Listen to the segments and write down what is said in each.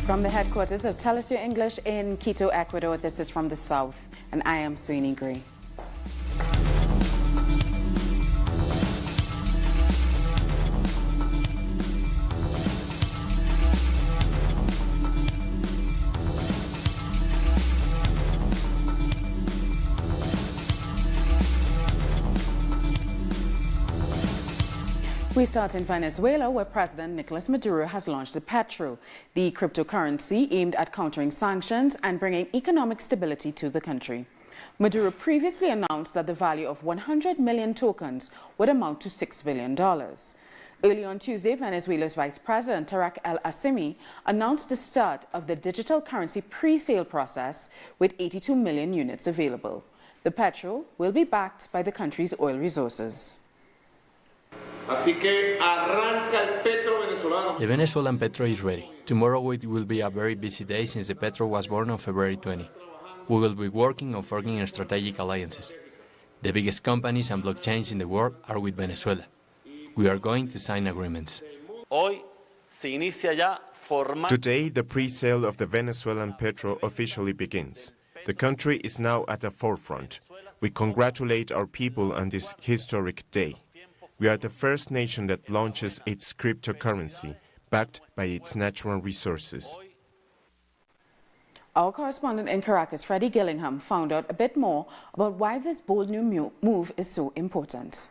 From the headquarters of Telesur English in Quito, Ecuador, this is From the South, and I am Sweeney Gray. We start in Venezuela, where President Nicolas Maduro has launched the Petro, the cryptocurrency aimed at countering sanctions and bringing economic stability to the country. Maduro previously announced that the value of 100 million tokens would amount to $6 billion. Early on Tuesday, Venezuela's Vice President Tarek El-Assimi announced the start of the digital currency pre-sale process with 82 million units available. The Petro will be backed by the country's oil resources. The Venezuelan Petro is ready. Tomorrow it will be a very busy day since the Petro was born on February 20. We will be working on forming strategic alliances. The biggest companies and blockchains in the world are with Venezuela. We are going to sign agreements. Today, the pre-sale of the Venezuelan Petro officially begins. The country is now at the forefront. We congratulate our people on this historic day. We are the first nation that launches its cryptocurrency, backed by its natural resources. Our correspondent in Caracas, Freddie Gillingham, found out a bit more about why this bold new move is so important.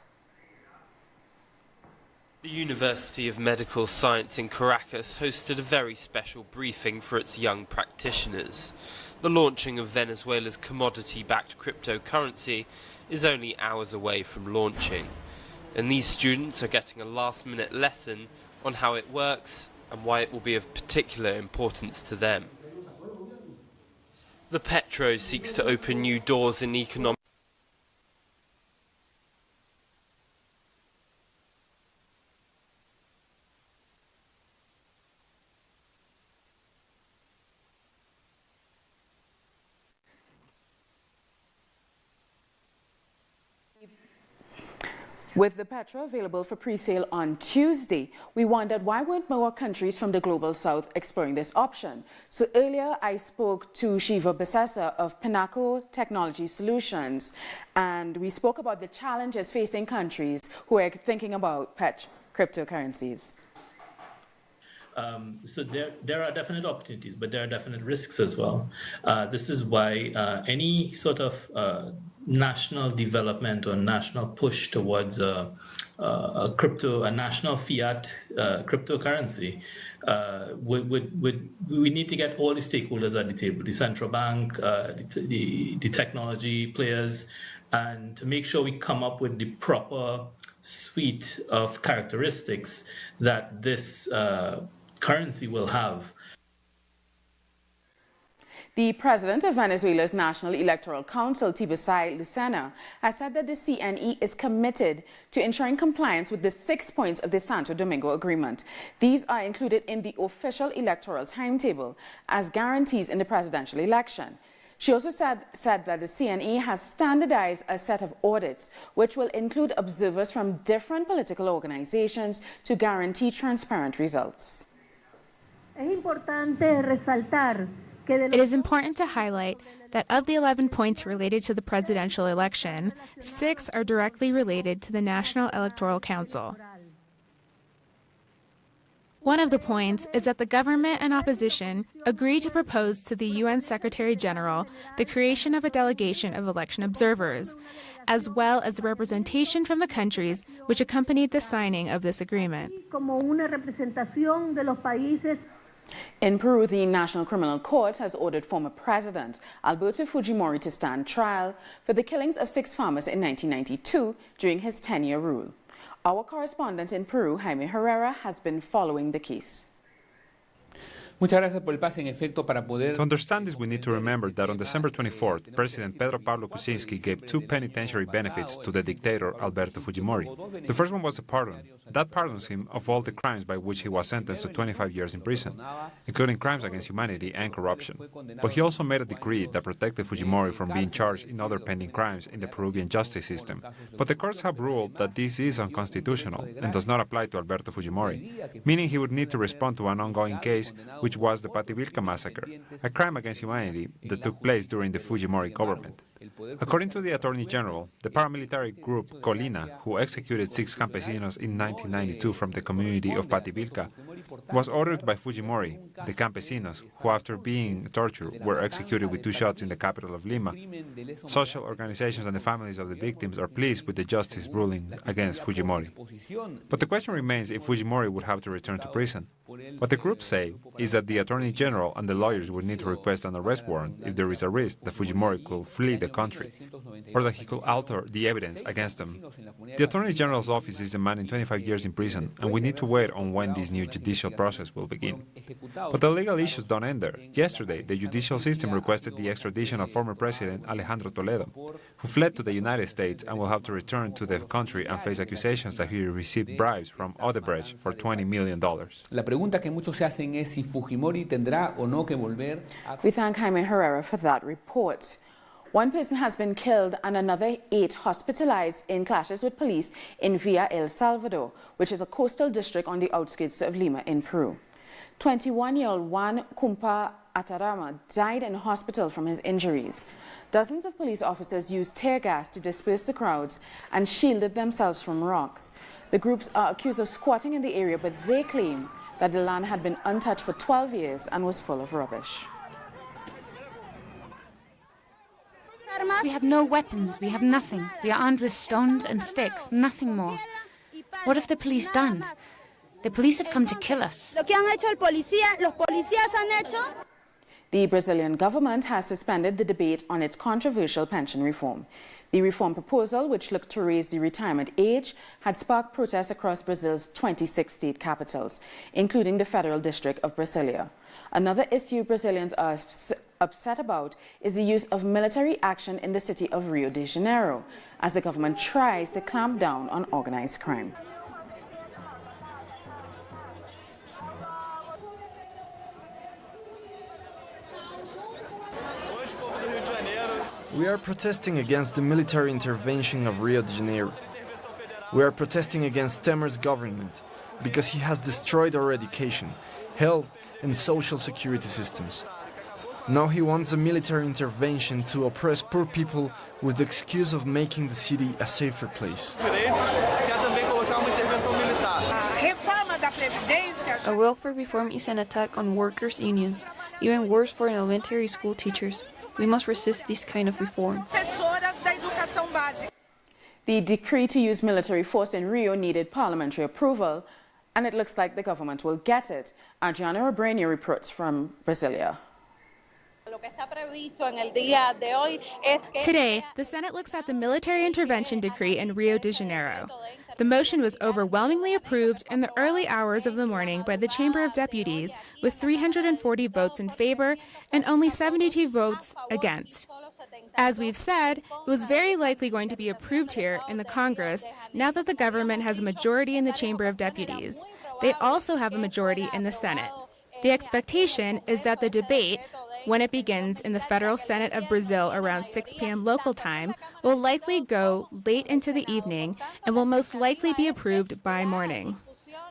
The University of Medical Science in Caracas hosted a very special briefing for its young practitioners. The launching of Venezuela's commodity-backed cryptocurrency is only hours away from launching. And these students are getting a last-minute lesson on how it works and why it will be of particular importance to them. The Petro seeks to open new doors in economic With the Petro available for pre-sale on Tuesday, we wondered why weren't more countries from the Global South exploring this option. So earlier I spoke to Shiva Besessa of Pinnacle Technology Solutions, and we spoke about the challenges facing countries who are thinking about cryptocurrencies. So there are definite opportunities, but there are definite risks as well. This is why any sort of national development or national push towards a national fiat cryptocurrency, we need to get all the stakeholders at the table, the central bank, the technology players, and to make sure we come up with the proper suite of characteristics that this currency will have. The president of Venezuela's National Electoral Council, Tibisay Lucena, has said that the CNE is committed to ensuring compliance with the 6 points of the Santo Domingo Agreement. These are included in the official electoral timetable as guarantees in the presidential election. She also said that the CNE has standardized a set of audits which will include observers from different political organizations to guarantee transparent results. It is important to highlight that of the 11 points related to the presidential election, 6 are directly related to the National Electoral Council. One of the points is that the government and opposition agree to propose to the UN Secretary General the creation of a delegation of election observers, as well as the representation from the countries which accompanied the signing of this agreement. In Peru, the National Criminal Court has ordered former President Alberto Fujimori to stand trial for the killings of 6 farmers in 1992 during his 10-year rule. Our correspondent in Peru, Jaime Herrera, has been following the case. To understand this, we need to remember that on December 24th, President Pedro Pablo Kuczynski gave 2 penitentiary benefits to the dictator Alberto Fujimori. The first one was a pardon. That pardons him of all the crimes by which he was sentenced to 25 years in prison, including crimes against humanity and corruption. But he also made a decree that protected Fujimori from being charged in other pending crimes in the Peruvian justice system. But the courts have ruled that this is unconstitutional and does not apply to Alberto Fujimori, meaning he would need to respond to an ongoing case which was the Pativilca massacre, a crime against humanity that took place during the Fujimori government. According to the Attorney General, the paramilitary group Colina, who executed 6 campesinos in 1992 from the community of Pativilca, was ordered by Fujimori, the campesinos, who after being tortured were executed with 2 shots in the capital of Lima. Social organizations and the families of the victims are pleased with the justice ruling against Fujimori. But the question remains if Fujimori would have to return to prison. What the groups say is that the Attorney General and the lawyers would need to request an arrest warrant if there is a risk that Fujimori could flee the country, or that he could alter the evidence against them. The Attorney General's office is demanding 25 years in prison, and we need to wait on when this new judicial process will begin. But the legal issues don't end there. Yesterday, the judicial system requested the extradition of former President Alejandro Toledo, who fled to the United States and will have to return to the country and face accusations that he received bribes from Odebrecht for $20 million. We thank Jaime Herrera for that report. 1 person has been killed and another 8 hospitalized in clashes with police in Villa El Salvador, which is a coastal district on the outskirts of Lima in Peru. 21-year-old Juan Cumpa Atarama died in hospital from his injuries. Dozens of police officers used tear gas to disperse the crowds and shielded themselves from rocks. The groups are accused of squatting in the area, but they claim that the land had been untouched for 12 years and was full of rubbish. We have no weapons, we have nothing. We are armed with stones and sticks, nothing more. What have the police done? The police have come to kill us. The Brazilian government has suspended the debate on its controversial pension reform. The reform proposal, which looked to raise the retirement age, had sparked protests across Brazil's 26 state capitals, including the Federal District of Brasilia. Another issue Brazilians are upset about is the use of military action in the city of Rio de Janeiro, as the government tries to clamp down on organized crime. We are protesting against the military intervention of Rio de Janeiro. We are protesting against Temer's government because he has destroyed our education, health and social security systems. Now he wants a military intervention to oppress poor people with the excuse of making the city a safer place. A welfare reform is an attack on workers' unions, even worse for elementary school teachers. We must resist this kind of reform. The decree to use military force in Rio needed parliamentary approval, and it looks like the government will get it. Adriana Robreño reports from Brasilia. Today, the Senate looks at the military intervention decree in Rio de Janeiro. The motion was overwhelmingly approved in the early hours of the morning by the Chamber of Deputies, with 340 votes in favor and only 72 votes against. As we've said, it was very likely going to be approved here in the Congress now that the government has a majority in the Chamber of Deputies. They also have a majority in the Senate. The expectation is that the debate, when it begins in the Federal Senate of Brazil around 6 p.m. local time, will likely go late into the evening and will most likely be approved by morning.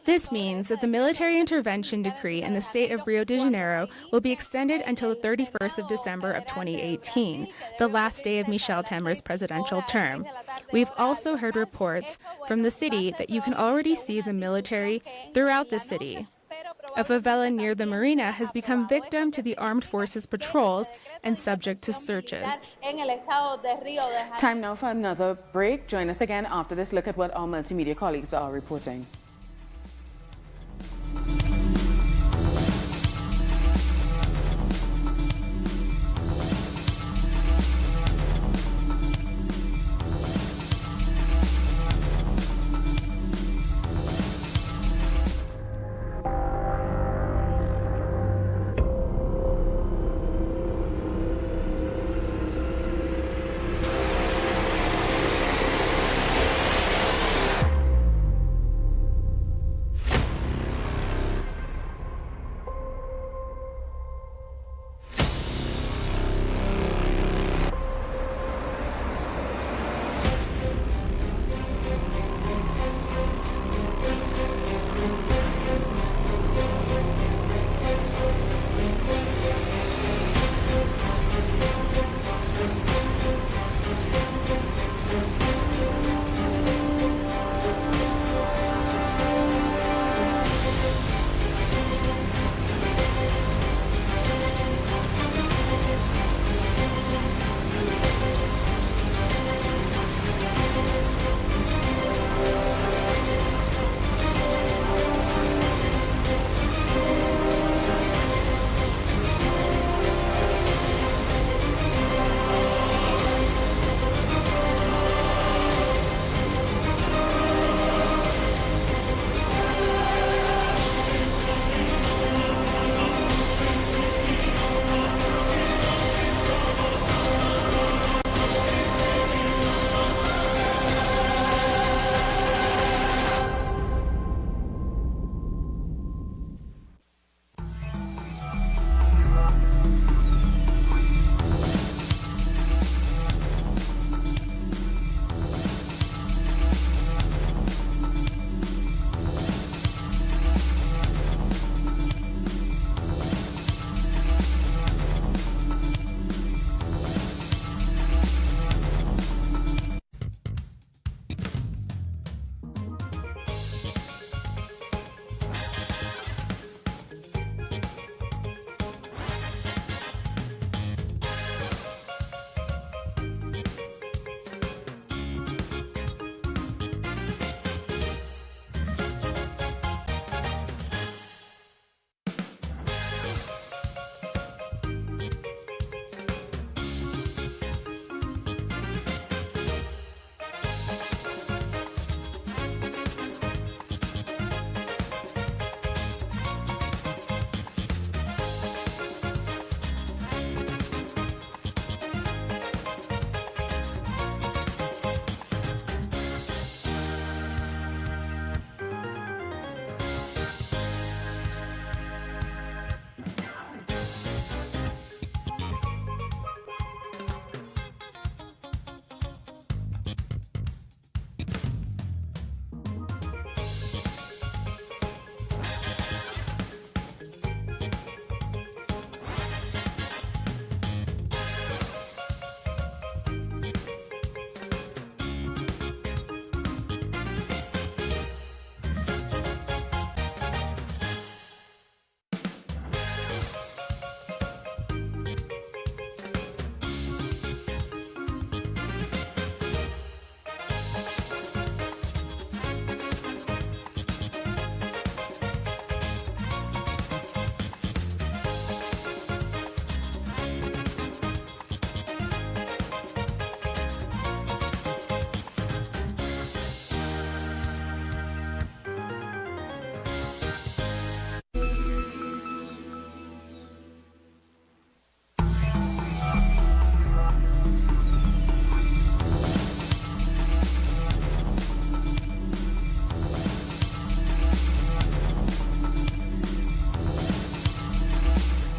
This means that the military intervention decree in the state of Rio de Janeiro will be extended until the 31st of December of 2018, the last day of Michel Temer's presidential term. We've also heard reports from the city that you can already see the military throughout the city. A favela near the marina has become victim to the armed forces patrols and subject to searches. Time now for another break. Join us again after this look at what our multimedia colleagues are reporting.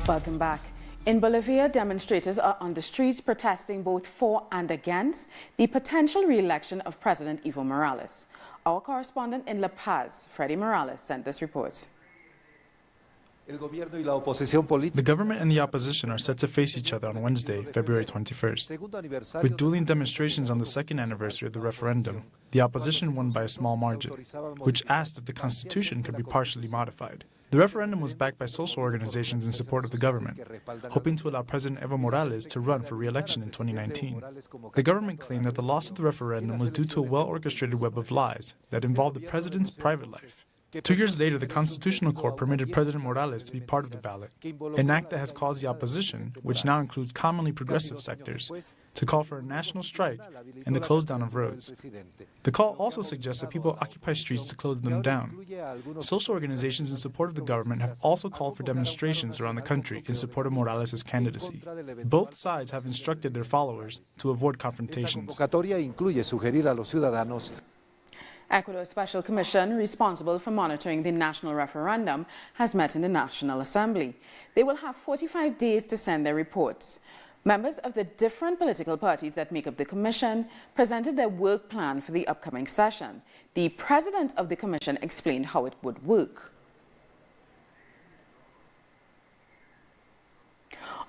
Welcome back. In Bolivia, demonstrators are on the streets protesting both for and against the potential re-election of President Evo Morales. Our correspondent in La Paz, Freddy Morales, sent this report. The government and the opposition are set to face each other on Wednesday, February 21st. With dueling demonstrations on the second anniversary of the referendum, the opposition won by a small margin, which asked if the constitution could be partially modified. The referendum was backed by social organizations in support of the government, hoping to allow President Evo Morales to run for re-election in 2019. The government claimed that the loss of the referendum was due to a well-orchestrated web of lies that involved the president's private life. 2 years later, the Constitutional Court permitted President Morales to be part of the ballot, an act that has caused the opposition, which now includes commonly progressive sectors, to call for a national strike and the close down of roads. The call also suggests that people occupy streets to close them down. Social organizations in support of the government have also called for demonstrations around the country in support of Morales' candidacy. Both sides have instructed their followers to avoid confrontations. Ecuador's Special Commission, responsible for monitoring the national referendum, has met in the National Assembly. They will have 45 days to send their reports. Members of the different political parties that make up the commission presented their work plan for the upcoming session. The president of the commission explained how it would work.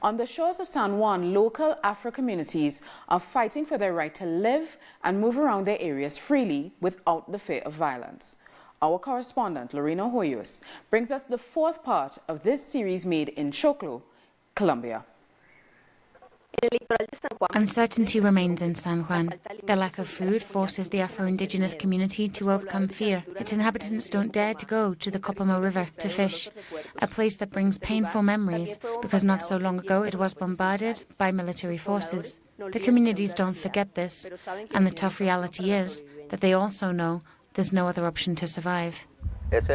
On the shores of San Juan, local Afro communities are fighting for their right to live and move around their areas freely without the fear of violence. Our correspondent, Lorena Hoyos, brings us the fourth part of this series made in Choclo, Colombia. Uncertainty remains in San Juan. The lack of food forces the Afro-Indigenous community to overcome fear. Its inhabitants don't dare to go to the Copamo River to fish, a place that brings painful memories because not so long ago it was bombarded by military forces. The communities don't forget this, and the tough reality is that they also know there's no other option to survive. That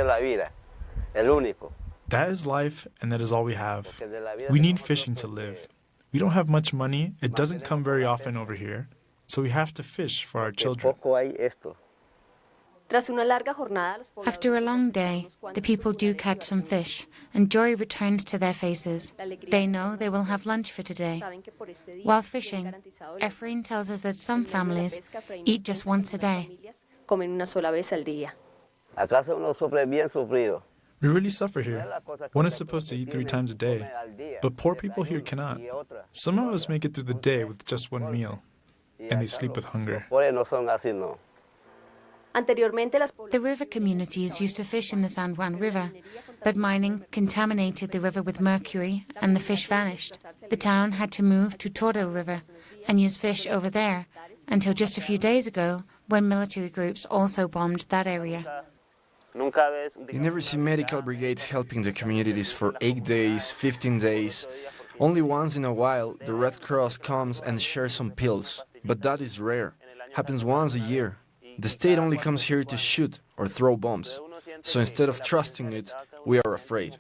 is life, and that is all we have. We need fishing to live. We don't have much money, it doesn't come very often over here, so we have to fish for our children. After a long day, the people do catch some fish, and joy returns to their faces. They know they will have lunch for today. While fishing, Efrain tells us that some families eat just once a day. We really suffer here. One is supposed to eat 3 times a day, but poor people here cannot. Some of us make it through the day with just one meal, and they sleep with hunger. The river communities used to fish in the San Juan River, but mining contaminated the river with mercury and the fish vanished. The town had to move to Toro River and use fish over there until just a few days ago when military groups also bombed that area. You never see medical brigades helping the communities for 8 days, 15 days. Only once in a while, the Red Cross comes and shares some pills. But that is rare. Happens once a year. The state only comes here to shoot or throw bombs. So instead of trusting it, we are afraid.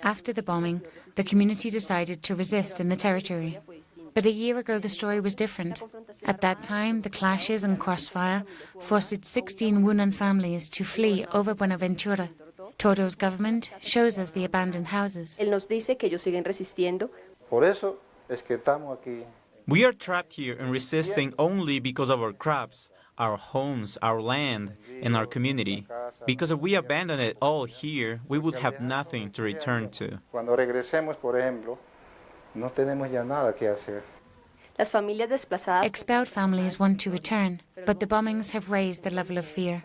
After the bombing, the community decided to resist in the territory. But a year ago, the story was different. At that time, the clashes and crossfire forced 16 Wunan families to flee over Buenaventura. Toro's government shows us the abandoned houses. We are trapped here and resisting only because of our crops, our homes, our land, and our community. Because if we abandon it all here, we would have nothing to return to. Expelled families want to return, but the bombings have raised the level of fear.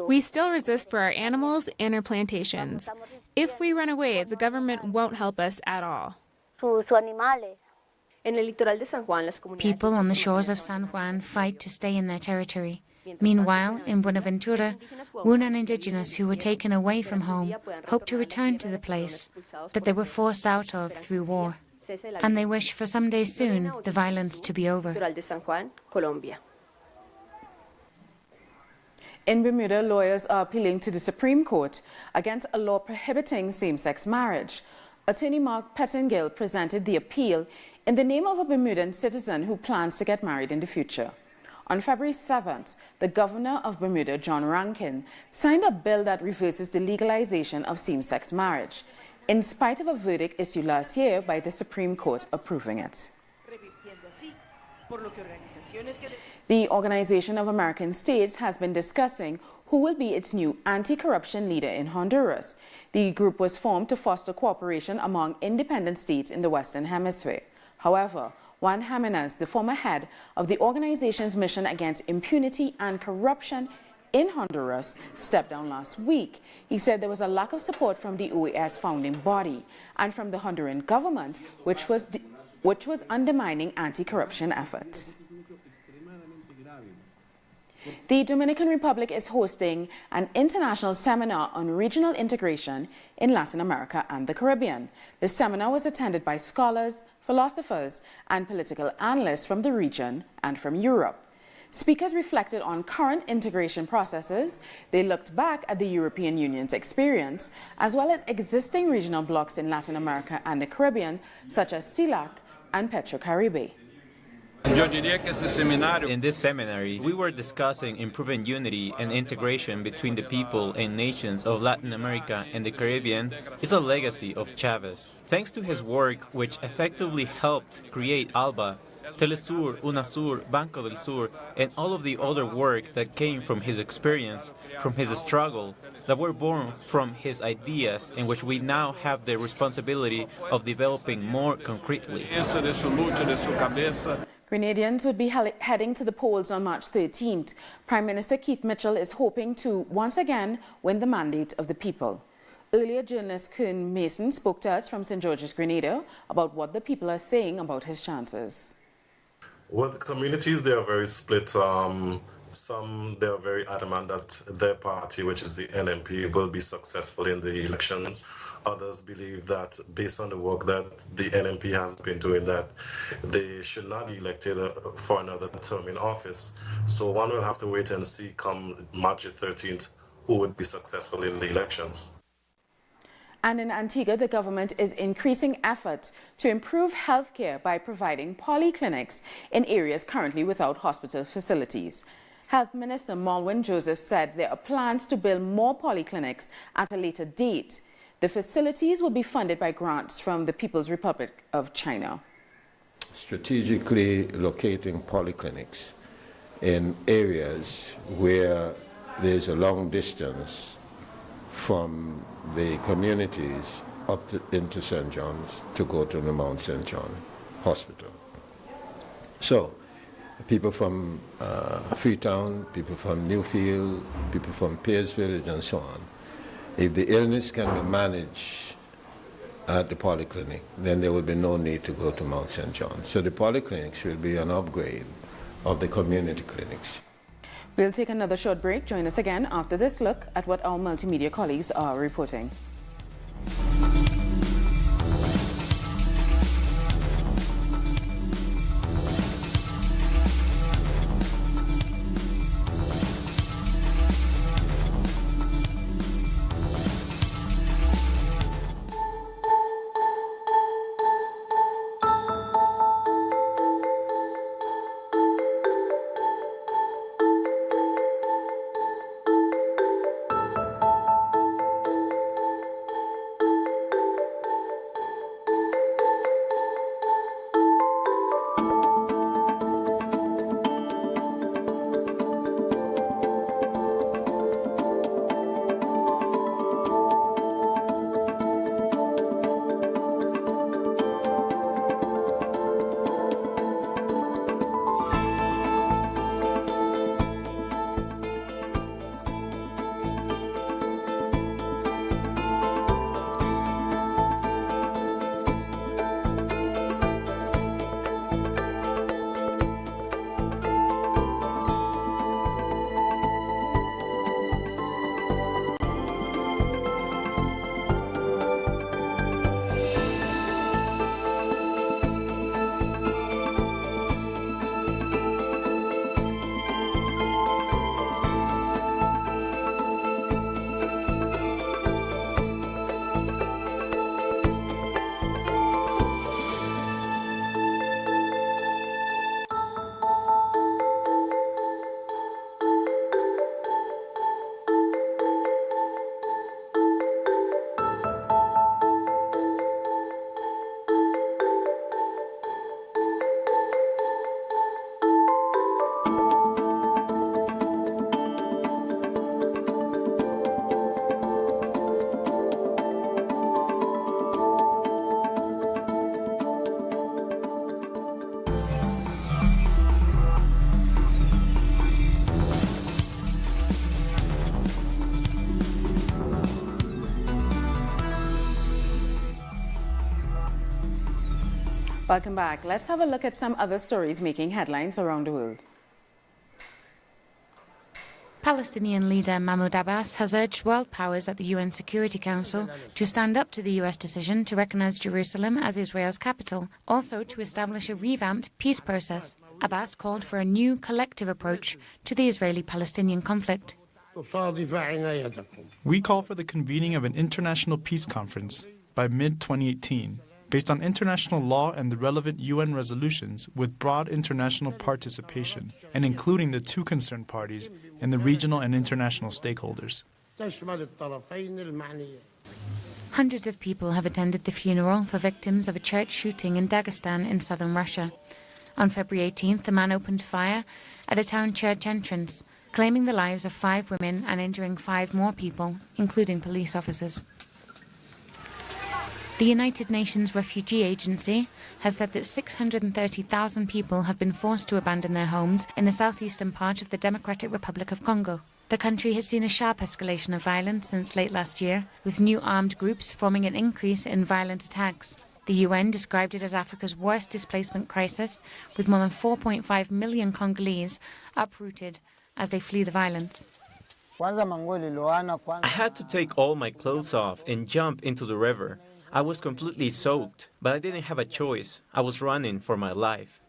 We still resist for our animals and our plantations. If we run away, the government won't help us at all. People on the shores of San Juan fight to stay in their territory. Meanwhile, in Buenaventura, Wunan indigenous who were taken away from home hope to return to the place that they were forced out of through war. And they wish for someday soon the violence to be over. In Bermuda, lawyers are appealing to the Supreme Court against a law prohibiting same-sex marriage. Attorney Mark Pettingill presented the appeal in the name of a Bermudan citizen who plans to get married in the future. On February 7th, the governor of Bermuda, John Rankin, signed a bill that reverses the legalization of same-sex marriage, in spite of a verdict issued last year by the Supreme Court approving it. The Organization of American States has been discussing who will be its new anti-corruption leader in Honduras. The group was formed to foster cooperation among independent states in the Western Hemisphere. However, Juan Jimenez, the former head of the organization's mission against impunity and corruption in Honduras, stepped down last week. He said there was a lack of support from the OAS founding body and from the Honduran government, which was undermining anti-corruption efforts. The Dominican Republic is hosting an international seminar on regional integration in Latin America and the Caribbean. The seminar was attended by scholars, philosophers, and political analysts from the region and from Europe. Speakers reflected on current integration processes. They looked back at the European Union's experience, as well as existing regional blocs in Latin America and the Caribbean, such as CELAC and Petro Caribe. In this seminary, we were discussing improving unity and integration between the people and nations of Latin America and the Caribbean is a legacy of Chavez. Thanks to his work, which effectively helped create ALBA, Telesur, UNASUR, Banco del Sur, and all of the other work that came from his experience, from his struggle, that were born from his ideas, in which we now have the responsibility of developing more concretely. Grenadians would be heading to the polls on March 13th. Prime Minister Keith Mitchell is hoping to once again win the mandate of the people. Earlier, journalist Kern Mason spoke to us from St. George's, Grenada, about what the people are saying about his chances. Well, the communities, they are very split. Some, they are very adamant that their party, which is the NMP, will be successful in the elections. Others believe that, based on the work that the NMP has been doing, that they should not be elected for another term in office. So one will have to wait and see come March 13th who would be successful in the elections. And in Antigua, the government is increasing efforts to improve healthcare by providing polyclinics in areas currently without hospital facilities. Health Minister Malwin Joseph said there are plans to build more polyclinics at a later date. The facilities will be funded by grants from the People's Republic of China. Strategically locating polyclinics in areas where there's a long distance from the communities into St. John's to go to the Mount St. John Hospital. So, people from Freetown, people from Newfield, people from Pierce Village and so on, if the illness can be managed at the polyclinic, then there will be no need to go to Mount St. John. So the polyclinics will be an upgrade of the community clinics. We'll take another short break. Join us again after this look at what our multimedia colleagues are reporting. Welcome back. Let's have a look at some other stories making headlines around the world. Palestinian leader Mahmoud Abbas has urged world powers at the UN Security Council to stand up to the US decision to recognize Jerusalem as Israel's capital, also to establish a revamped peace process. Abbas called for a new collective approach to the Israeli-Palestinian conflict. We call for the convening of an international peace conference by mid-2018, based on international law and the relevant UN resolutions with broad international participation, and including the two concerned parties and the regional and international stakeholders. Hundreds of people have attended the funeral for victims of a church shooting in Dagestan in southern Russia. On February 18th, a man opened fire at a town church entrance, claiming the lives of 5 women and injuring 5 more people, including police officers. The United Nations Refugee Agency has said that 630,000 people have been forced to abandon their homes in the southeastern part of the Democratic Republic of Congo. The country has seen a sharp escalation of violence since late last year, with new armed groups forming an increase in violent attacks. The UN described it as Africa's worst displacement crisis, with more than 4.5 million Congolese uprooted as they flee the violence. I had to take all my clothes off and jump into the river. I was completely soaked, but I didn't have a choice. I was running for my life.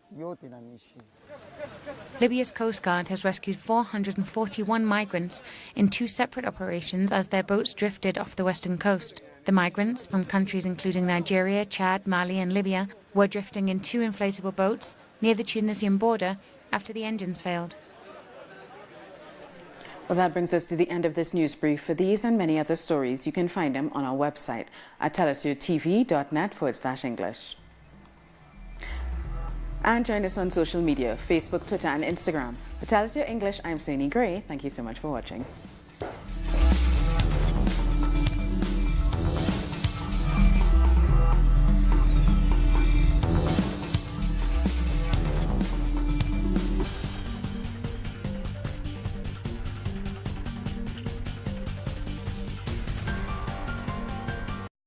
Libya's Coast Guard has rescued 441 migrants in 2 separate operations as their boats drifted off the western coast. The migrants, from countries including Nigeria, Chad, Mali and Libya, were drifting in 2 inflatable boats near the Tunisian border after the engines failed. Well, that brings us to the end of this news brief. For these and many other stories, you can find them on our website at telesurtv.net/English. And join us on social media, Facebook, Twitter and Instagram. For Telesur English, I'm Sani Gray. Thank you so much for watching.